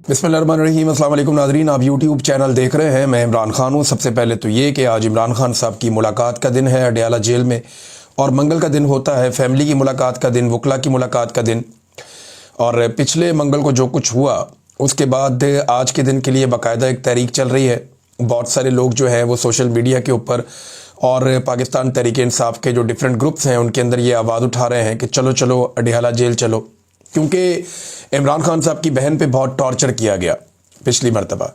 बिस्मिल्लाहिर्रहमानिर्रहीम। अस्सलाम वालेकुम नाज़रीन, आप यूट्यूब चैनल देख रहे हैं। मैं इमरान खान हूँ। सबसे पहले तो ये कि आज इमरान खान साहब की मुलाकात का दिन है अडयाला जेल में, और मंगल का दिन होता है फैमिली की मुलाकात का दिन, वकला की मुलाकात का दिन। और पिछले मंगल को जो कुछ हुआ उसके बाद आज के दिन के लिए बाकायदा एक तहरीक चल रही है। बहुत सारे लोग जो हैं वो सोशल मीडिया के ऊपर और पाकिस्तान तहरीक इंसाफ के जो डिफरेंट ग्रुप्स हैं उनके अंदर ये आवाज़ उठा रहे हैं कि चलो चलो अडयाला जेल चलो, क्योंकि इमरान खान साहब की बहन पे बहुत टॉर्चर किया गया पिछली मरतबा।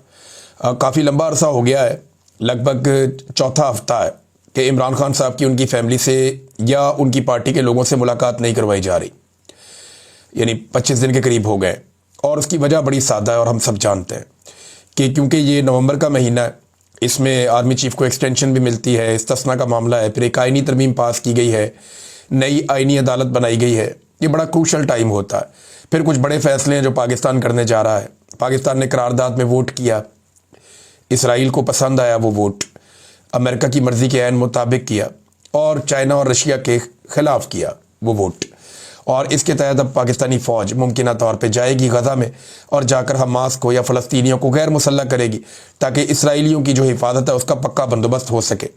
काफ़ी लंबा अरसा हो गया है, लगभग चौथा हफ्ता है कि इमरान खान साहब की उनकी फैमिली से या उनकी पार्टी के लोगों से मुलाकात नहीं करवाई जा रही, यानी 25 दिन के करीब हो गए। और उसकी वजह बड़ी सादा है और हम सब जानते हैं कि क्योंकि ये नवंबर का महीना है, इसमें आर्मी चीफ को एक्सटेंशन भी मिलती है, इस्तिस्ना का मामला है, फिर एक आइनी तरमीम पास की गई है, नई आइनी अदालत बनाई गई है। ये बड़ा क्रूशल टाइम होता है। फिर कुछ बड़े फैसले हैं जो पाकिस्तान करने जा रहा है। पाकिस्तान ने करारदाद में वोट किया, इसराइल को पसंद आया वो वोट, अमेरिका की मर्ज़ी के ऐन मुताबिक किया, और चाइना और रशिया के ख़िलाफ़ किया वो वोट। और इसके तहत अब पाकिस्तानी फ़ौज मुमकिन तौर पे जाएगी गज़ा में और जाकर हमास को या फ़लस्तीनियों को गैर मुसल्लह करेगी, ताकि इसराइलियों की जो हिफाजत है उसका पक्का बंदोबस्त हो सके।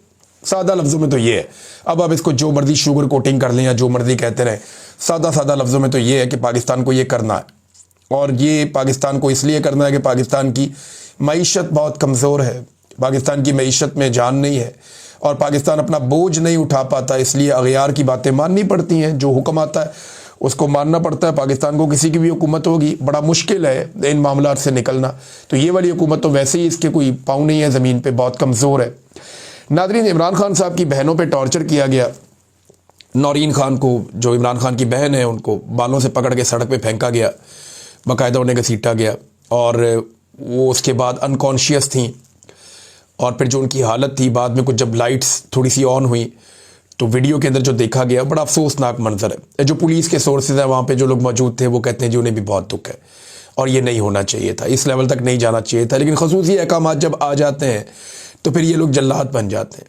सादा लफ्ज़ों में तो ये है। अब आप इसको जो मर्ज़ी शुगर कोटिंग कर लें या जो मर्ज़ी कहते रहें, सादा सादा लफ्ज़ों में तो ये है कि पाकिस्तान को ये करना है। और ये पाकिस्तान को इसलिए करना है कि पाकिस्तान की मईशत बहुत कमज़ोर है, पाकिस्तान की मईशत में जान नहीं है, और पाकिस्तान अपना बोझ नहीं उठा पाता, इसलिए अगयार की बातें माननी पड़ती हैं। जो हुक्म आता है उसको मानना पड़ता है। पाकिस्तान को किसी की भी हुकूमत होगी, बड़ा मुश्किल है इन मामलात से निकलना। तो ये वाली हुकूमत तो वैसे ही इसके कोई पाँव नहीं है ज़मीन पर, बहुत कमज़ोर है। नाज़रीन, इमरान खान साहब की बहनों पे टॉर्चर किया गया। नौरीन खान को, जो इमरान खान की बहन है, उनको बालों से पकड़ के सड़क पे फेंका गया, बाकायदा उन्हें घसीटा गया, और वो उसके बाद अनकॉन्शियस थी। और फिर जो उनकी हालत थी, बाद में कुछ जब लाइट्स थोड़ी सी ऑन हुई तो वीडियो के अंदर जो देखा गया बड़ा अफसोसनाक मंजर है। जो पुलिस के सोर्सेज हैं वहाँ पे जो लोग मौजूद थे वो कहते हैं जी उन्हें भी बहुत दुख है, और ये नहीं होना चाहिए था, इस लेवल तक नहीं जाना चाहिए था। लेकिन खसूसी अहकामात जब आ जाते हैं तो फिर ये लोग जल्लाद बन जाते हैं।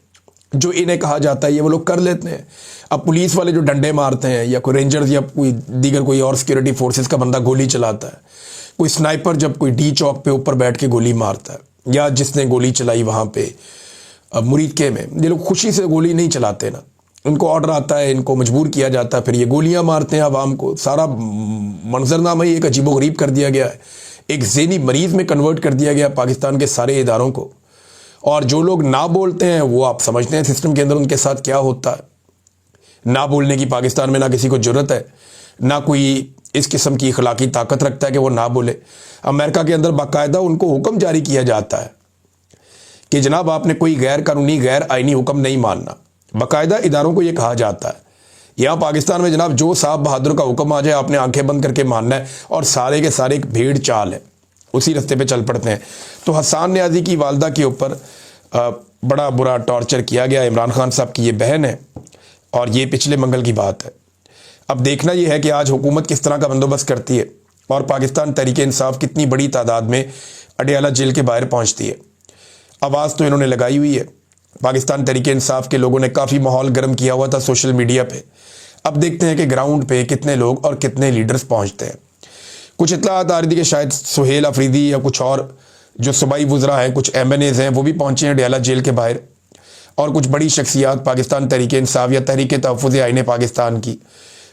जो इन्हें कहा जाता है ये वो लोग कर लेते हैं। अब पुलिस वाले जो डंडे मारते हैं, या कोई रेंजर्स या कोई दीगर कोई और सिक्योरिटी फोर्सेस का बंदा गोली चलाता है, कोई स्नाइपर जब कोई डी चौक पे ऊपर बैठ के गोली मारता है, या जिसने गोली चलाई वहाँ पे मुरीदके में, ये लोग खुशी से गोली नहीं चलाते ना, उनको ऑर्डर आता है, इनको मजबूर किया जाता है, फिर ये गोलियाँ मारते हैं आवाम को। सारा मंजरनामा ही एक अजीबोगरीब कर दिया गया है, एक ज़हनी मरीज़ में कन्वर्ट कर दिया गया पाकिस्तान के सारे इदारों को। और जो लोग ना बोलते हैं वो आप समझते हैं सिस्टम के अंदर उनके साथ क्या होता है। ना बोलने की पाकिस्तान में ना किसी को जरूरत है, ना कोई इस किस्म की अखलाकी ताकत रखता है कि वो ना बोले। अमेरिका के अंदर बाकायदा उनको हुक्म जारी किया जाता है कि जनाब आपने कोई गैर कानूनी गैर आइनी हुक्म नहीं मानना। बाकायदा इदारों को ये कहा जाता है। यहाँ पाकिस्तान में जनाब जो साहब बहादुर का हुक्म आ जाए आपने आंखें बंद करके मानना है, और सारे के सारे एक भीड़ चाल है, उसी रास्ते पे चल पड़ते हैं। तो हसन न्याजी की वालदा के ऊपर बड़ा बुरा टॉर्चर किया गया। इमरान खान साहब की ये बहन है, और ये पिछले मंगल की बात है। अब देखना यह है कि आज हुकूमत किस तरह का बंदोबस्त करती है, और पाकिस्तान तहरीक इंसाफ कितनी बड़ी तादाद में अडयाला जेल के बाहर पहुँचती है। आवाज़ तो इन्होंने लगाई हुई है, पाकिस्तान तहरीक इंसाफ के लोगों ने काफ़ी माहौल गर्म किया हुआ था सोशल मीडिया पे। अब देखते हैं कि ग्राउंड पे कितने लोग और कितने लीडर्स पहुंचते हैं। कुछ इत्तलात आ रही थी कि शायद सुहेल अफरीदी या कुछ और जो सूबाई वुज़रा हैं, कुछ MNAs हैं, वो भी पहुंचे हैं अडयाला जेल के बाहर, और कुछ बड़ी शख्सियात पाकिस्तान तहरीक इंसाफ या तहरीक तहफ़्फ़ुज़ आईन पाकिस्तान की,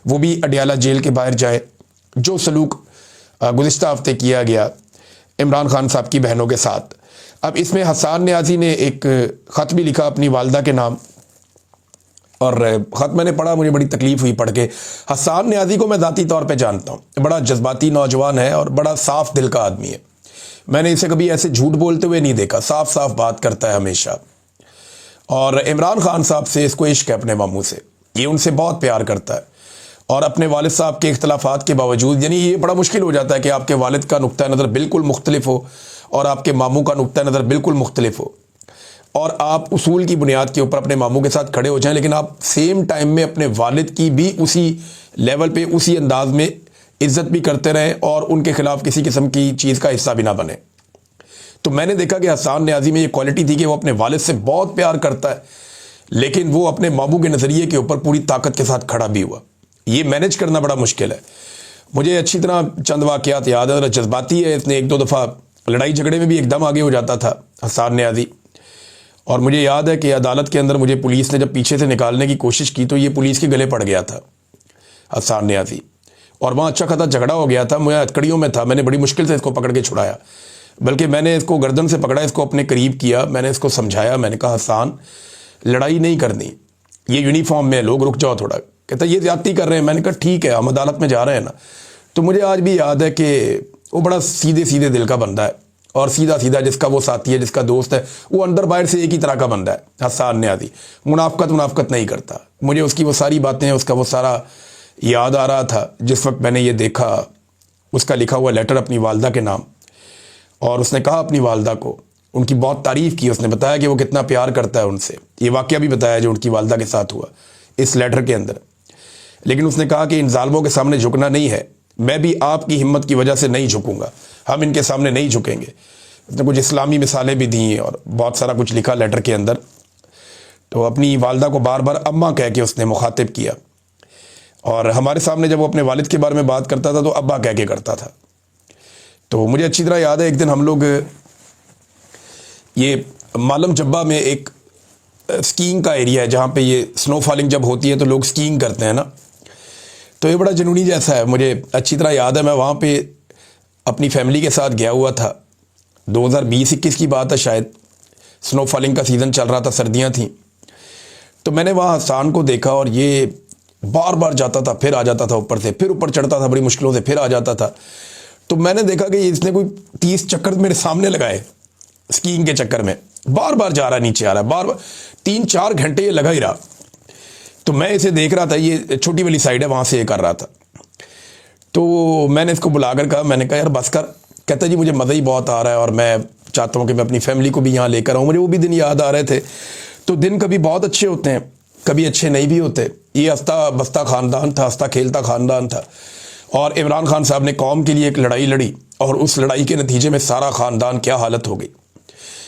वो भी अडयाला जेल के बाहर जाए। जो सलूक गुज़िश्ता हफ्ते किया गया इमरान खान साहब की बहनों के साथ। अब इसमें हसन न्याजी ने एक ख़त भी लिखा अपनी वालदा के नाम, और ख़त मैंने पढ़ा, मुझे बड़ी तकलीफ़ हुई पढ़ के। हसन न्याजी को मैं ज़ाती तौर पे जानता हूँ, बड़ा जज्बाती नौजवान है और बड़ा साफ़ दिल का आदमी है। मैंने इसे कभी ऐसे झूठ बोलते हुए नहीं देखा, साफ साफ बात करता है हमेशा। और इमरान खान साहब से इसको इश्क है अपने मामू से, ये उनसे बहुत प्यार करता है। और अपने वालिद साहब के इख्तलाफात के बावजूद, यानी ये बड़ा मुश्किल हो जाता है कि आपके वालिद का नुक्ता नज़र बिल्कुल मुख्तलिफ हो और आपके मामू का नुक्ता नज़र बिल्कुल मुख्तलिफ हो, और आप उसूल की बुनियाद के ऊपर अपने मामू के साथ खड़े हो जाएं, लेकिन आप सेम टाइम में अपने वालिद की भी उसी लेवल पे उसी अंदाज में इज्जत भी करते रहें और उनके खिलाफ किसी किस्म की चीज़ का हिस्सा भी ना बने। तो मैंने देखा कि हसन न्याजी में ये क्वालिटी थी कि वो अपने वालिद से बहुत प्यार करता है, लेकिन वो अपने मामू के नज़रिए के ऊपर पूरी ताकत के साथ खड़ा भी हुआ। ये मैनेज करना बड़ा मुश्किल है। मुझे अच्छी तरह चंद वाक़यात याद है, जज्बाती है, इसने एक दो दफ़ा लड़ाई झगड़े में भी एकदम आगे हो जाता था हसन न्याज़ी। और मुझे याद है कि अदालत के अंदर मुझे पुलिस ने जब पीछे से निकालने की कोशिश की तो ये पुलिस के गले पड़ गया था हसन न्याज़ी, और वहाँ अच्छा खासा झगड़ा हो गया था। मैं हथकड़ियों में था, मैंने बड़ी मुश्किल से इसको पकड़ के छुड़ाया, बल्कि मैंने इसको गर्दन से पकड़ा, इसको अपने करीब किया, मैंने इसको समझाया, मैंने कहा हसन लड़ाई नहीं करनी, ये यूनिफॉर्म में लोग, रुक जाओ थोड़ा। कहता ये ज़्यादती कर रहे हैं। मैंने कहा ठीक है, हम अदालत में जा रहे हैं ना। तो मुझे आज भी याद है कि वो बड़ा सीधे सीधे दिल का बंदा है, और सीधा सीधा जिसका वो साथी है, जिसका दोस्त है, वो अंदर बाहर से एक ही तरह का बंदा है हसन न्याज़ी। मुनाफकत नहीं करता। मुझे उसकी वो सारी बातें, उसका वो सारा याद आ रहा था जिस वक्त मैंने ये देखा, उसका लिखा हुआ लेटर अपनी वालदा के नाम। और उसने कहा अपनी वालदा को, उनकी बहुत तारीफ़ की, उसने बताया कि वो कितना प्यार करता है उनसे। ये वाक़या भी बताया जो उनकी वालदा के साथ हुआ इस लेटर के अंदर। लेकिन उसने कहा कि इन जालिमों के सामने झुकना नहीं है, मैं भी आपकी हिम्मत की वजह से नहीं झुकूंगा, हम इनके सामने नहीं झुकेंगे। उसने कुछ इस्लामी मिसालें भी दी और बहुत सारा कुछ लिखा लेटर के अंदर। तो अपनी वालदा को बार बार अम्मा कह के उसने मुखातिब किया, और हमारे सामने जब वो अपने वालिद के बारे में बात करता था तो अब्बा कह के करता था। तो मुझे अच्छी तरह याद है, एक दिन हम लोग ये मालम जब्बा में एक स्कीइंग का एरिया है जहाँ पे ये स्नो फॉलिंग जब होती है तो लोग स्कीइंग करते हैं ना, तो ये बड़ा जुनूनी जैसा है। मुझे अच्छी तरह याद है, मैं वहाँ पे अपनी फैमिली के साथ गया हुआ था, 2020-21 की बात है शायद, स्नो फॉलिंग का सीज़न चल रहा था, सर्दियाँ थीं। तो मैंने वहाँ हसन को देखा, और ये बार बार जाता था, फिर आ जाता था ऊपर से, फिर ऊपर चढ़ता था बड़ी मुश्किलों से, फिर आ जाता था। तो मैंने देखा कि इसने कोई 30 चक्कर मेरे सामने लगाए स्कीइंग के चक्कर में, बार बार जा रहा है, नीचे आ रहा है, बार बार 3-4 घंटे ये लगा ही रहा। तो मैं इसे देख रहा था, ये छोटी वाली साइड है, वहाँ से ये कर रहा था। तो मैंने इसको बुलाकर कहा, मैंने कहा यार बस कर। कहता जी मुझे मज़ा ही बहुत आ रहा है, और मैं चाहता हूँ कि मैं अपनी फैमिली को भी यहाँ लेकर आऊँ। मुझे वो भी दिन याद आ रहे थे। तो दिन कभी बहुत अच्छे होते हैं, कभी अच्छे नहीं भी होते। ये हंसता बसता ख़ानदान था, हंसता खेलता ख़ानदान था, और इमरान खान साहब ने कौम के लिए एक लड़ाई लड़ी, और उस लड़ाई के नतीजे में सारा ख़ानदान क्या हालत हो गई।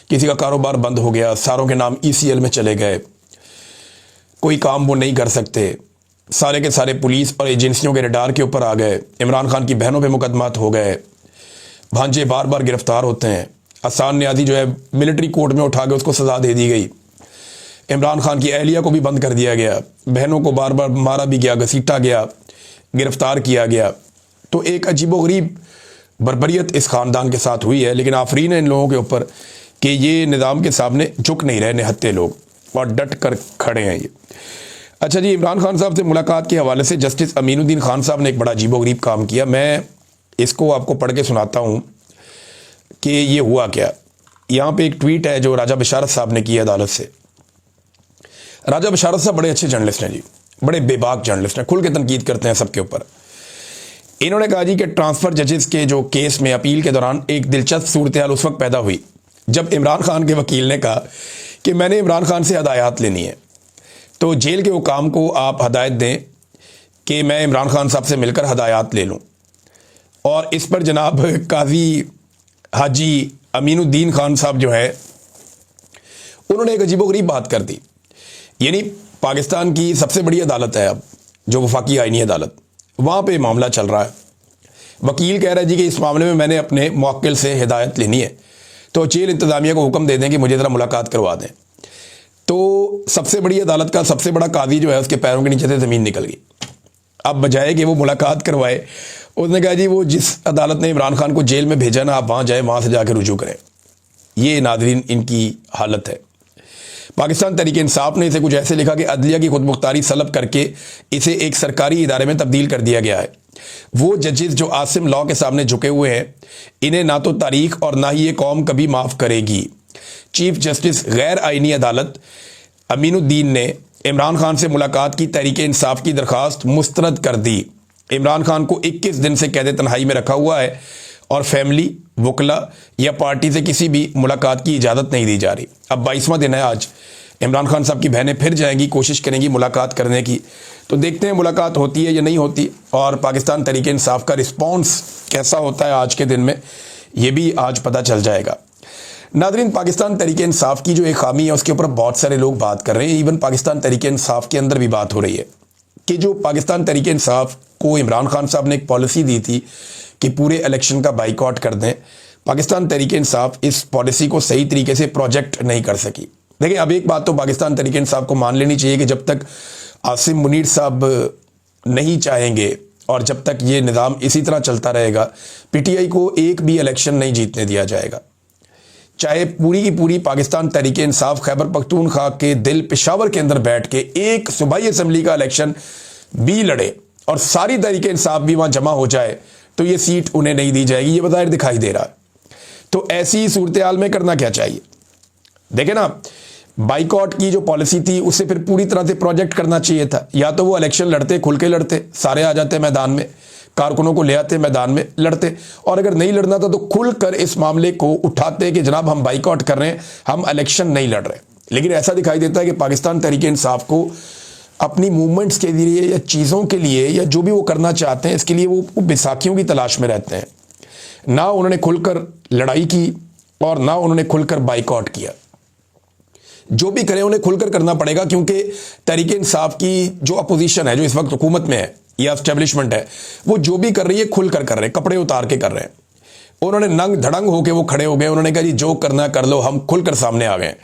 किसी का कारोबार बंद हो गया, सारों के नाम ECL में चले गए, कोई काम वो नहीं कर सकते, सारे के सारे पुलिस और एजेंसियों के रडार के ऊपर आ गए, इमरान खान की बहनों पे मुकदमात हो गए, भांजे बार बार गिरफ्तार होते हैं, हसन न्याज़ी जो है मिलिट्री कोर्ट में उठा के उसको सज़ा दे दी गई, इमरान खान की अहलिया को भी बंद कर दिया गया, बहनों को बार बार मारा भी गया, घसीटा गया, गिरफ्तार किया गया। तो एक अजीबोगरीब बर्बरियत इस ख़ानदान के साथ हुई है। लेकिन आफरीन है इन लोगों के ऊपर कि ये निज़ाम के सामने झुक नहीं रहे, निहत्ते लोग, और डट कर खड़े हैं ये। अच्छा जी, इमरान खान साहब से मुलाकात के हवाले से जस्टिस अमीनुद्दीन खान साहब ने एक बड़ा अजीबोगरीब काम किया। मैं इसको आपको पढ़ के सुनाता हूँ कि ये हुआ क्या। यहाँ पे एक ट्वीट है जो राजा बशारत साहब ने की अदालत से। राजा बशारत साहब बड़े अच्छे जर्नलिस्ट हैं जी, बड़े बेबाक जर्नलिस्ट हैं, खुल के तनकीद करते हैं सबके ऊपर। इन्होंने कहा जी कि ट्रांसफ़र जजेस के जो केस में अपील के दौरान एक दिलचस्प सूरत हाल उस वक्त पैदा हुई जब इमरान खान के वकील ने कहा कि मैंने इमरान खान से हदायत लेनी है, तो जेल के हुकाम को आप हदायत दें कि मैं इमरान खान साहब से मिलकर हदायत ले लूँ। और इस पर जनाब काजी हाजी अमीनुद्दीन खान साहब जो है उन्होंने एक अजीबोगरीब बात कर दी। यानी पाकिस्तान की सबसे बड़ी अदालत है अब जो वफाकी आईनी अदालत, वहाँ पे मामला चल रहा है। वकील कह रहा है जी कि इस मामले में मैंने अपने मुवक्किल से हिदायत लेनी है, तो जेल इंतज़ामिया को हुक्म दे दें कि मुझे ज़रा मुलाकात करवा दें। तो सबसे बड़ी अदालत का सबसे बड़ा काजी जो है उसके पैरों के नीचे से ज़मीन निकल गई। अब बजाय कि वो मुलाकात करवाए, उसने कहा जी वो जिस अदालत ने इमरान खान को जेल में भेजा ना, आप वहाँ जाए, वहाँ से जाकर रुजू करें। ये नाज़रीन इनकी हालत है। पाकिस्तान तहरीक इंसाफ ने इसे कुछ ऐसे लिखा कि अदलिया की खुदमुख्तारी सलब करके इसे एक सरकारी इदारे में तब्दील कर दिया गया है। वो जजेस जो आसिम लॉ के सामने झुके हुए हैं, इन्हें ना तो तारीख और ना ही ये कौम कभी माफ़ करेगी। चीफ जस्टिस गैर आइनी अदालत अमीनुद्दीन ने इमरान खान से मुलाकात की तहरीक इंसाफ की दरख्वास्त मुस्तरद कर दी। इमरान खान को 21 दिन से कैद तन्हाई में रखा हुआ है और फैमिली, वकला या पार्टी से किसी भी मुलाकात की इजाज़त नहीं दी जा रही। अब 22वां दिन है आज। इमरान खान साहब की बहनें फिर जाएंगी, कोशिश करेंगी मुलाकात करने की, तो देखते हैं मुलाकात होती है या नहीं होती, और पाकिस्तान तहरीक इंसाफ का रिस्पॉन्स कैसा होता है आज के दिन में, ये भी आज पता चल जाएगा। नाज़रीन, पाकिस्तान तहरीक इंसाफ की जो एक खामी है उसके ऊपर बहुत सारे लोग बात कर रहे हैं। इवन पाकिस्तान तहरीक इंसाफ के अंदर भी बात हो रही है कि जो पाकिस्तान तहरीक इंसाफ को इमरान खान साहब ने एक पॉलिसी दी थी कि पूरे इलेक्शन का बाइकआउट कर दें। पाकिस्तान तहरीक इंसाफ इस पॉलिसी को सही तरीके से प्रोजेक्ट नहीं कर सकी। देखिए, अब एक बात तो पाकिस्तान तहरीक इंसाफ को मान लेनी चाहिए कि जब तक आसिम मुनीर साहब नहीं चाहेंगे और जब तक ये निज़ाम इसी तरह चलता रहेगा, पीटीआई को एक भी इलेक्शन नहीं जीतने दिया जाएगा। चाहे पूरी की पूरी पाकिस्तान तहरीक इंसाफ खैबर पख्तूनख्वा के दिल पेशावर के अंदर बैठ के एक सूबाई असम्बली का इलेक्शन भी लड़े और सारी तहरीक इंसाफ भी वहां जमा हो जाए, तो ये सीट उन्हें नहीं दी जाएगी। ये बज़ाहिर दिखाई दे रहा है। तो ऐसी सूरत हाल में करना क्या चाहिए? देखे ना, बाइकआउट की जो पॉलिसी थी उसे फिर पूरी तरह से प्रोजेक्ट करना चाहिए था। या तो वो इलेक्शन लड़ते, खुल के लड़ते, सारे आ जाते मैदान में, कारकुनों को ले आते मैदान में लड़ते, और अगर नहीं लड़ना था तो खुलकर इस मामले को उठाते कि जनाब हम बाइकआउट कर रहे हैं, हम इलेक्शन नहीं लड़ रहे। लेकिन ऐसा दिखाई देता है कि पाकिस्तान तहरीक इंसाफ को अपनी मूवमेंट्स के लिए या चीज़ों के लिए या जो भी वो करना चाहते हैं, इसके लिए वो बैसाखियों की तलाश में रहते हैं। ना उन्होंने खुलकर लड़ाई की और ना उन्होंने खुलकर बाइकआउट किया। जो भी करें उन्हें खुलकर करना पड़ेगा, क्योंकि तहरीक इंसाफ की जो अपोजिशन है, जो इस वक्त हुकूमत में है या एस्टेब्लिशमेंट है, वो जो भी कर रही है खुलकर कर रहे हैं, कपड़े उतार के कर रहे हैं। उन्होंने नंग धड़ंग होके वो खड़े हो गए। उन्होंने कहा जी जो करना कर लो, हम खुलकर सामने आ गए।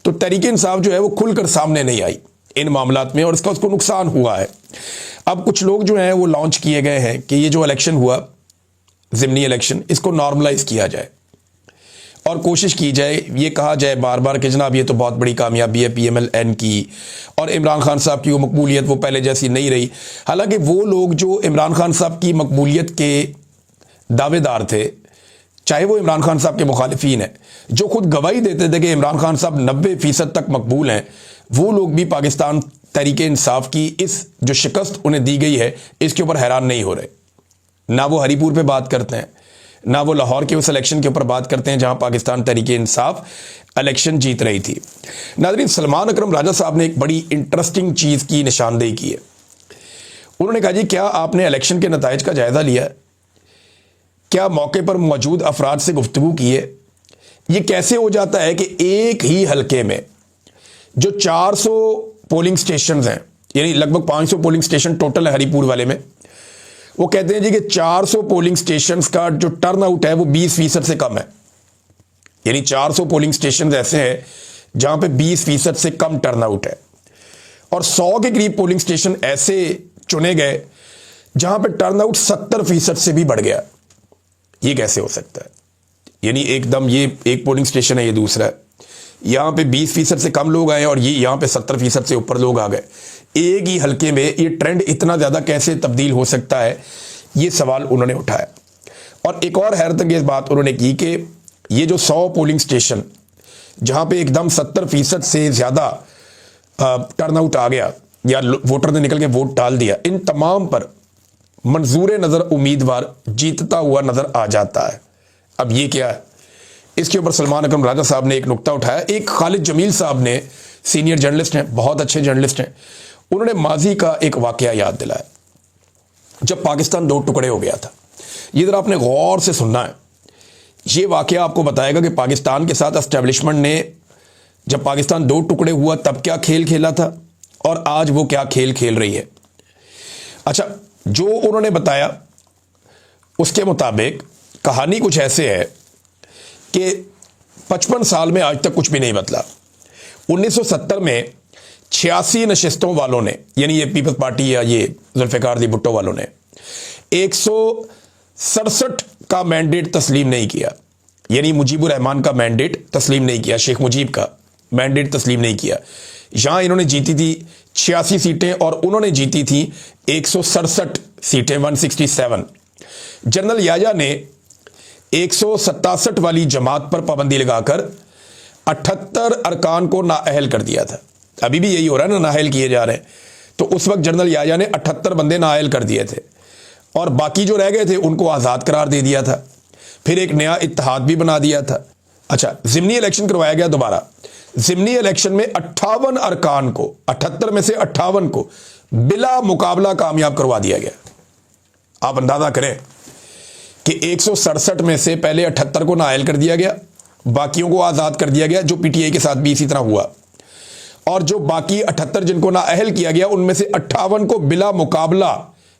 तो तहरीक इंसाफ जो है वो खुलकर सामने नहीं आई इन मामलात में, और इसका उसको नुकसान हुआ है। अब कुछ लोग जो हैं वो लॉन्च किए गए हैं कि ये जो इलेक्शन हुआ, ज़िमनी इलेक्शन, इसको नॉर्मलाइज किया जाए और कोशिश की जाए, ये कहा जाए बार बार कि जनाब ये तो बहुत बड़ी कामयाबी है PMLN की, और इमरान खान साहब की वो मकबूलियत वो पहले जैसी नहीं रही। हालांकि वो लोग जो इमरान खान साहब की मकबूलियत के दावेदार थे, चाहे वो इमरान खान साहब के मुखालिफिन हैं, जो खुद गवाही देते थे कि इमरान खान साहब 90% तक मकबूल हैं, वो लोग भी पाकिस्तान तहरीक इंसाफ की इस जो शिकस्त उन्हें दी गई है इसके ऊपर हैरान नहीं हो रहे। ना वो हरीपुर पे बात करते हैं, ना वो लाहौर के उस इलेक्शन के ऊपर बात करते हैं जहां पाकिस्तान तहरीक इंसाफ इलेक्शन जीत रही थी। नाज़रीन, सलमान अकरम राजा साहब ने एक बड़ी इंटरेस्टिंग चीज़ की निशानदेही की है। उन्होंने कहा जी क्या आपने इलेक्शन के नताइज का जायज़ा लिया? क्या मौके पर मौजूद अफराद से गुफ्तगू की है? ये कैसे हो जाता है कि एक ही हलके में जो 400 पोलिंग स्टेशन हैं, यानी लगभग 500 पोलिंग स्टेशन टोटल है हरीपुर वाले में, वो कहते हैं जी कि 400 पोलिंग स्टेशंस का जो टर्न आउट है वो 20% से कम है। यानी 400 पोलिंग स्टेशन ऐसे हैं जहां पे 20% से कम टर्न आउट है, और 100 के करीब पोलिंग स्टेशन ऐसे चुने गए जहां पे टर्न आउट 70% से भी बढ़ गया। ये कैसे हो सकता है? यानी एकदम ये एक पोलिंग स्टेशन है, ये दूसरा है, यहां पे 20% से कम लोग आए और ये यहां पे 70% से ऊपर लोग आ गए। एक ही हलके में ये ट्रेंड इतना ज्यादा कैसे तब्दील हो सकता है, ये सवाल उन्होंने उठाया। और एक और हैरतअंगेज बात उन्होंने की कि ये जो 100 पोलिंग स्टेशन जहां पे एकदम 70% से ज्यादा टर्नआउट आ गया या वोटर ने निकल के वोट डाल दिया, इन तमाम पर मंजूर नजर उम्मीदवार जीतता हुआ नजर आ जाता है। अब ये क्या है? इसके ऊपर सलमान अकरम राजा साहब ने एक नुक्ता उठाया। एक खालिद जमील साहब ने, सीनियर जर्नलिस्ट हैं, बहुत अच्छे जर्नलिस्ट हैं, उन्होंने माजी का एक वाकया याद दिलाया जब पाकिस्तान 2 टुकड़े हो गया था। ये जरा आपने गौर से सुनना है। ये वाकया आपको बताएगा कि पाकिस्तान के साथ एस्टेब्लिशमेंट ने जब पाकिस्तान 2 टुकड़े हुआ तब क्या खेल खेला था और आज वो क्या खेल खेल रही है। अच्छा, जो उन्होंने बताया उसके मुताबिक कहानी कुछ ऐसे है कि 55 साल में आज तक कुछ भी नहीं बदला। 1970 में 86 नशिस्तों वालों ने, यानी ये पीपल्स पार्टी या ये जुल्फ़िकार दी भुट्टो वालों ने 167 का मैंडेट तस्लीम नहीं किया, यानी मुजीबुर रहमान का मैंडेट तस्लीम नहीं किया, शेख मुजीब का मैंडेट तस्लीम नहीं किया। यहां इन्होंने जीती थी 86 सीटें और उन्होंने जीती थी 167 सीटें, 167। जनरल याया ने 167 वाली जमात पर पाबंदी लगाकर 78 अरकान को नाअहल कर दिया था। अभी भी यही हो रहा है ना, नाअहल किए जा रहे हैं। तो उस वक्त जनरल याया ने 78 बंदे नाअहल कर दिए थे और बाकी जो रह गए थे उनको आज़ाद करार दे दिया था। फिर एक नया इत्तेहाद भी बना दिया था। अच्छा, ज़िमनी इलेक्शन करवाया गया दोबारा। ज़िमनी इलेक्शन में 58 अरकान को, 78 में से 58 को बिला मुकाबला कामयाब करवा दिया गया। आप अंदाजा करें कि 167 में से पहले 78 को नाअहल कर दिया गया, बाकियों को आज़ाद कर दिया गया, जो पीटीआई के साथ भी इसी तरह हुआ, और जो बाकी 78 जिनको नाअहल किया गया उनमें से 58 को बिला मुकाबला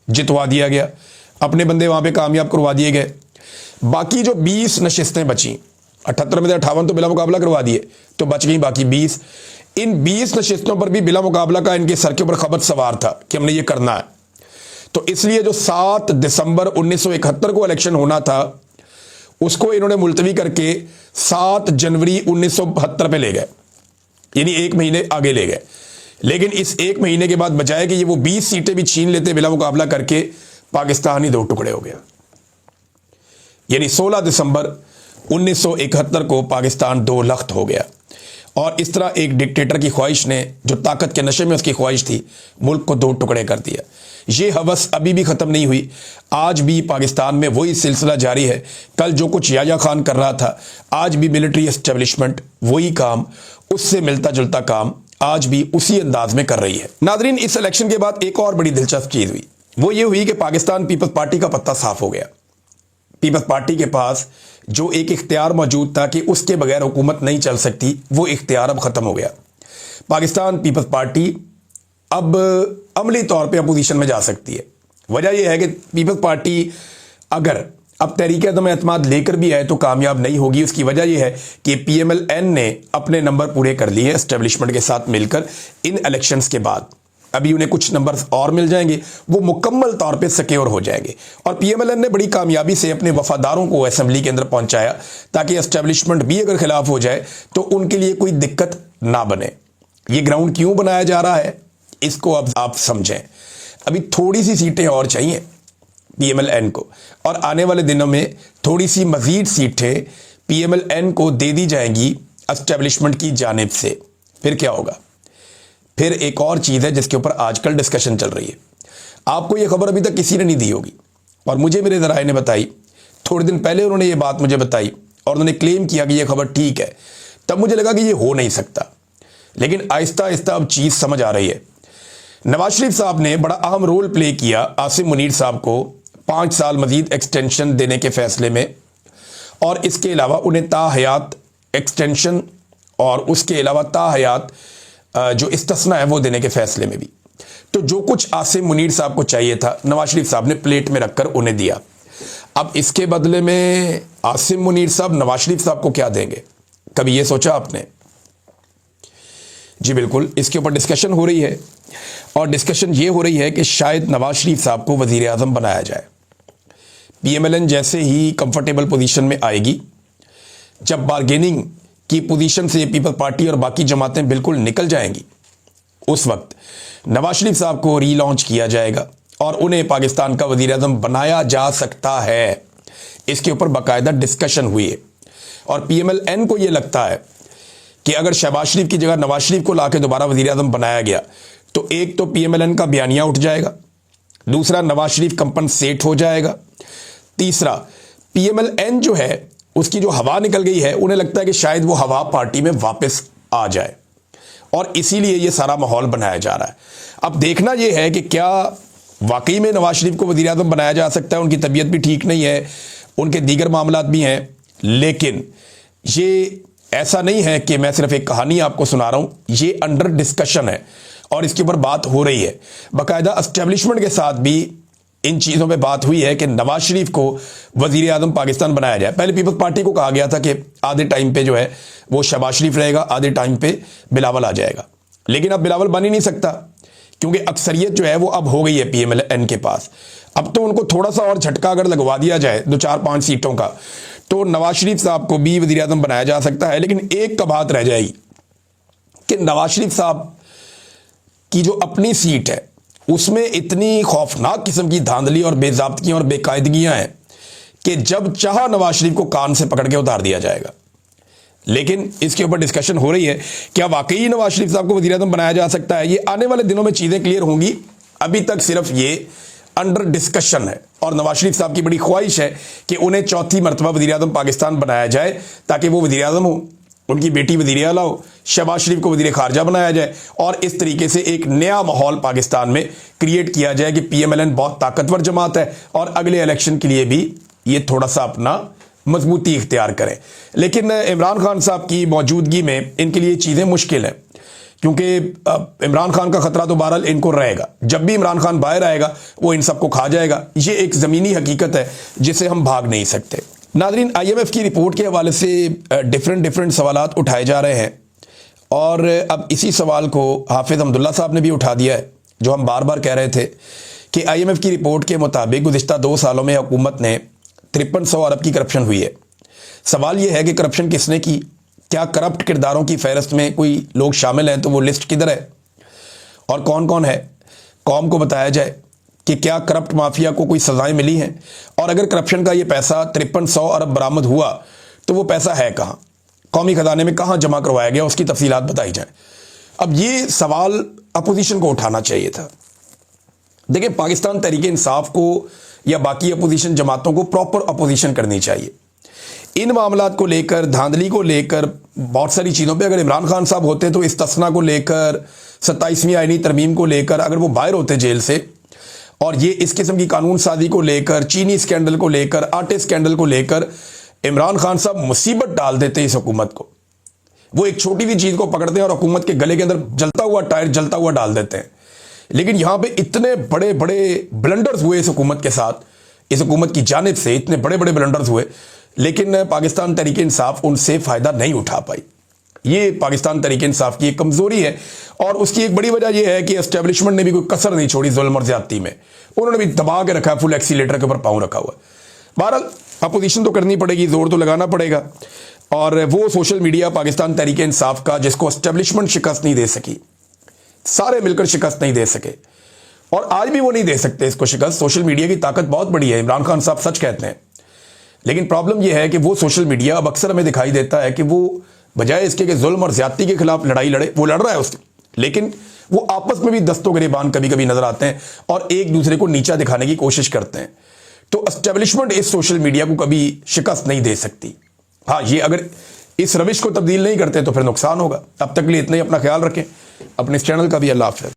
जितवा दिया गया, अपने बंदे वहाँ पे कामयाब करवा दिए गए। बाकी जो 20 नशिस्तें बची, 78 में से 58 तो बिला मुकाबला करवा दिए, तो बच गई बाकी 20। इन 20 नशिस्तों पर भी बिला मुकाबला का इनके सर के ऊपर खबर सवार था कि हमने ये करना है। तो इसलिए जो 7 दिसंबर 1971 को इलेक्शन होना था, उसको इन्होंने मुलतवी करके 7 जनवरी 1972 पे ले गए, यानी 1 महीने आगे ले गए। लेकिन इस 1 महीने के बाद बजाय कि ये वो 20 सीटें भी छीन लेते बिला मुकाबला करके, पाकिस्तान ही 2 टुकड़े हो गया। यानी 16 दिसंबर 1971 को पाकिस्तान 2 लख्त हो गया। और इस तरह एक डिक्टेटर की ख्वाहिश ने, जो ताकत के नशे में उसकी ख्वाहिश थी, मुल्क को 2 टुकड़े कर दिया। ये हवस अभी भी ख़त्म नहीं हुई, आज भी पाकिस्तान में वही सिलसिला जारी है। कल जो कुछ याया खान कर रहा था, आज भी मिलिट्री एस्टेब्लिशमेंट वही काम, उससे मिलता जुलता काम आज भी उसी अंदाज में कर रही है। नादरीन, इस इलेक्शन के बाद एक और बड़ी दिलचस्प चीज़ हुई, वो ये हुई कि पाकिस्तान पीपल्स पार्टी का पत्ता साफ हो गया। पीपल्स पार्टी के पास जो एक इख्तियार मौजूद था कि उसके बगैर हुकूमत नहीं चल सकती, वो इख्तियार अब ख़त्म हो गया। पाकिस्तान पीपल्स पार्टी अब अमली तौर पे अपोजिशन में जा सकती है। वजह यह है कि पीपल्स पार्टी अगर अब तहरीक अदम एतमाद लेकर भी आए तो कामयाब नहीं होगी। उसकी वजह यह है कि PMLN ने अपने नंबर पूरे कर लिए एस्टेब्लिशमेंट के साथ मिलकर इन इलेक्शंस के बाद। अभी उन्हें कुछ नंबर्स और मिल जाएंगे, वो मुकम्मल तौर पे सिक्योर हो जाएंगे। और PMLN ने बड़ी कामयाबी से अपने वफादारों को असेंबली के अंदर पहुंचाया, ताकि एस्टेब्लिशमेंट भी अगर खिलाफ हो जाए तो उनके लिए कोई दिक्कत ना बने। ये ग्राउंड क्यों बनाया जा रहा है, इसको अब आप समझें। अभी थोड़ी सी सीटें और चाहिए PMLN को, और आने वाले दिनों में थोड़ी सी मजीद सीटें PMLN को दे दी जाएंगी एस्टेब्लिशमेंट की जानिब से। फिर क्या होगा? फिर एक और चीज़ है जिसके ऊपर आजकल डिस्कशन चल रही है। आपको ये खबर अभी तक किसी ने नहीं दी होगी, और मुझे मेरे ज़राए ने बताई। थोड़े दिन पहले उन्होंने ये बात मुझे बताई और उन्होंने क्लेम किया कि ये खबर ठीक है। तब मुझे लगा कि ये हो नहीं सकता, लेकिन आहिस्ता आहिस्ता अब चीज़ समझ आ रही है। नवाज शरीफ साहब ने बड़ा अहम रोल प्ले किया आसिम मुनीर साहब को 5 साल मजीद एक्सटेंशन देने के फैसले में, और इसके अलावा उन्हें ताहयात एक्सटेंशन और उसके अलावा ताहयात जो इस्तिस्ना है वो देने के फैसले में भी। तो जो कुछ आसिम मुनीर साहब को चाहिए था, नवाज शरीफ साहब ने प्लेट में रखकर उन्हें दिया। अब इसके बदले में आसिम मुनीर साहब नवाज शरीफ साहब को क्या देंगे, कभी ये सोचा आपने? जी बिल्कुल, इसके ऊपर डिस्कशन हो रही है, और डिस्कशन ये हो रही है कि शायद नवाज शरीफ साहब को वज़ीर आज़म बनाया जाए। PMLN जैसे ही कंफर्टेबल पोजीशन में आएगी, जब बार्गेनिंग की पोजीशन से पीपल्स पार्टी और बाकी जमातें बिल्कुल निकल जाएंगी, उस वक्त नवाज शरीफ साहब को रीलॉन्च किया जाएगा और उन्हें पाकिस्तान का वज़ीर आज़म बनाया जा सकता है। इसके ऊपर बाकायदा डिस्कशन हुई है, और PMLN को यह लगता है कि अगर शहबाज शरीफ की जगह नवाज शरीफ को लाके दोबारा वज़ीर आज़म बनाया गया, तो एक तो PMLN का बयानिया उठ जाएगा, दूसरा नवाज शरीफ कंपनसेट हो जाएगा, तीसरा PMLN जो है उसकी जो हवा निकल गई है, उन्हें लगता है कि शायद वो हवा पार्टी में वापस आ जाए, और इसीलिए ये सारा माहौल बनाया जा रहा है। अब देखना ये है कि क्या वाकई में नवाज शरीफ को वज़ीर आज़म बनाया जा सकता है। उनकी तबीयत भी ठीक नहीं है, उनके दीगर मामलात भी हैं, लेकिन ये ऐसा नहीं है कि मैं सिर्फ एक कहानी आपको सुना रहा हूं, ये अंडर डिस्कशन है और इसके ऊपर बात हो रही है। बाकायदा एस्टेब्लिशमेंट के साथ भी इन चीज़ों पे बात हुई है कि नवाज शरीफ को वज़ीर आज़म पाकिस्तान बनाया जाए। पहले पीपल्स पार्टी को कहा गया था कि आधे टाइम पे जो है वो शहबाज शरीफ रहेगा, आधे टाइम पे बिलावल आ जाएगा, लेकिन अब बिलावल बन ही नहीं सकता, क्योंकि अक्सरियत जो है वो अब हो गई है PMLN के पास। अब तो उनको थोड़ा सा और झटका अगर लगवा दिया जाए 2-4-5 सीटों का, तो नवाज शरीफ साहब को भी वज़ीर आज़म बनाया जा सकता है। लेकिन एक का बात रह जाएगी कि नवाज शरीफ साहब की जो अपनी सीट है, उसमें इतनी खौफनाक किस्म की धांधली और बेज़ाब्तियाँ और बेकायदगियाँ हैं कि जब चाहा नवाज शरीफ को कान से पकड़ के उतार दिया जाएगा। लेकिन इसके ऊपर डिस्कशन हो रही है, क्या वाकई नवाज शरीफ साहब को वज़ीर आज़म बनाया जा सकता है? ये आने वाले दिनों में चीज़ें क्लियर होंगी। अभी तक सिर्फ ये अंडर डिस्कशन है, और नवाज शरीफ साहब की बड़ी ख्वाहिश है कि उन्हें चौथी मरतबा वज़ीर आज़म पाकिस्तान बनाया जाए, ताकि वो वज़ीर आज़म हो, उनकी बेटी वज़ीर आला हो, शहबाज शरीफ को वज़ीर खारजा बनाया जाए, और इस तरीके से एक नया माहौल पाकिस्तान में क्रिएट किया जाए कि PMLN बहुत ताकतवर जमात है और अगले इलेक्शन के लिए भी ये थोड़ा सा अपना मजबूती इख्तियार करें। लेकिन इमरान खान साहब की मौजूदगी में इनके लिए चीज़ें मुश्किल हैं, क्योंकि इमरान खान का खतरा तो बहरहाल इनको रहेगा। जब भी इमरान खान बाहर आएगा वो इन सबको खा जाएगा। ये एक ज़मीनी हकीकत है जिसे हम भाग नहीं सकते। नाज़रीन, IMF की रिपोर्ट के हवाले से डिफरेंट सवालात उठाए जा रहे हैं और अब इसी सवाल को हाफिज़ अब्दुल्ला साहब ने भी उठा दिया है, जो हम बार बार कह रहे थे कि IMF की रिपोर्ट के मुताबिक गुज़िश्ता 2 सालों में हुकूमत ने 5300 अरब की करप्शन हुई है। सवाल यह है कि करप्शन किसने की? क्या करप्ट किरदारों की फहरिस्त में कोई लोग शामिल हैं तो वो लिस्ट किधर है और कौन कौन है? कौम को बताया जाए कि क्या करप्ट माफिया को कोई सजाएं मिली हैं, और अगर करप्शन का ये पैसा 5300 अरब बरामद हुआ तो वो पैसा है कहाँ, कौमी खजाने में कहाँ जमा करवाया गया, उसकी तफसीलात बताई जाए। अब ये सवाल अपोजिशन को उठाना चाहिए था। देखिए, पाकिस्तान तहरीक इंसाफ को या बाकी अपोजिशन जमातों को प्रॉपर अपोजिशन करनी चाहिए। इन मामलात को लेकर, धांधली को लेकर, बहुत सारी चीज़ों पे अगर इमरान खान साहब होते तो इस्तिस्ना को लेकर, 27वीं आईनी तरमीम को लेकर अगर वो बाहर होते जेल से, और ये इस किस्म की कानून साजी को लेकर, चीनी स्कैंडल को लेकर, आटे स्कैंडल को लेकर इमरान खान साहब मुसीबत डाल देते इस हुकूमत को। वो एक छोटी सी चीज़ को पकड़ते हैं और हुकूमत के गले के अंदर जलता हुआ टायर जलता हुआ डाल देते हैं। लेकिन यहाँ पे इतने बड़े बड़े ब्लंडर्स हुए इस हुकूमत के साथ, इस हुकूमत की जानिब से इतने बड़े बड़े ब्लंडर्स हुए, लेकिन पाकिस्तान तहरीक इंसाफ उनसे फ़ायदा नहीं उठा पाई। ये पाकिस्तान तहरीक इंसाफ की एक कमज़ोरी है और उसकी एक बड़ी वजह यह है कि एस्टेब्लिशमेंट ने भी कोई कसर नहीं छोड़ी जुल्म और ज़्यादती में। उन्होंने भी दबा के रखा, फुल एक्सीलेटर के ऊपर पाँव रखा हुआ। बहरहाल अपोजिशन तो करनी पड़ेगी, जोर तो लगाना पड़ेगा, और वो सोशल मीडिया पाकिस्तान तहरीक इंसाफ का, जिसको एस्टेब्लिशमेंट शिकस्त नहीं दे सकी, सारे मिलकर शिकस्त नहीं दे सके और आज भी वो नहीं दे सकते इसको शिकस्त। सोशल मीडिया की ताकत बहुत बड़ी है, इमरान खान साहब सच कहते हैं। लेकिन प्रॉब्लम यह है कि वो सोशल मीडिया अब अक्सर हमें दिखाई देता है कि वो बजाय इसके कि जुल्म और ज्यादती के खिलाफ लड़ाई लड़े, वो लड़ रहा है उसकी, लेकिन वो आपस में भी दस्तों गिरेबान कभी कभी नजर आते हैं और एक दूसरे को नीचा दिखाने की कोशिश करते हैं। तो एस्टेब्लिशमेंट इस सोशल मीडिया को कभी शिकस्त नहीं दे सकती। हाँ, ये अगर इस रविश को तब्दील नहीं करते तो फिर नुकसान होगा। अब तक के लिए इतना ही, अपना ख्याल रखें, अपने इस चैनल का भी। अल्लाह हाफ़िज़।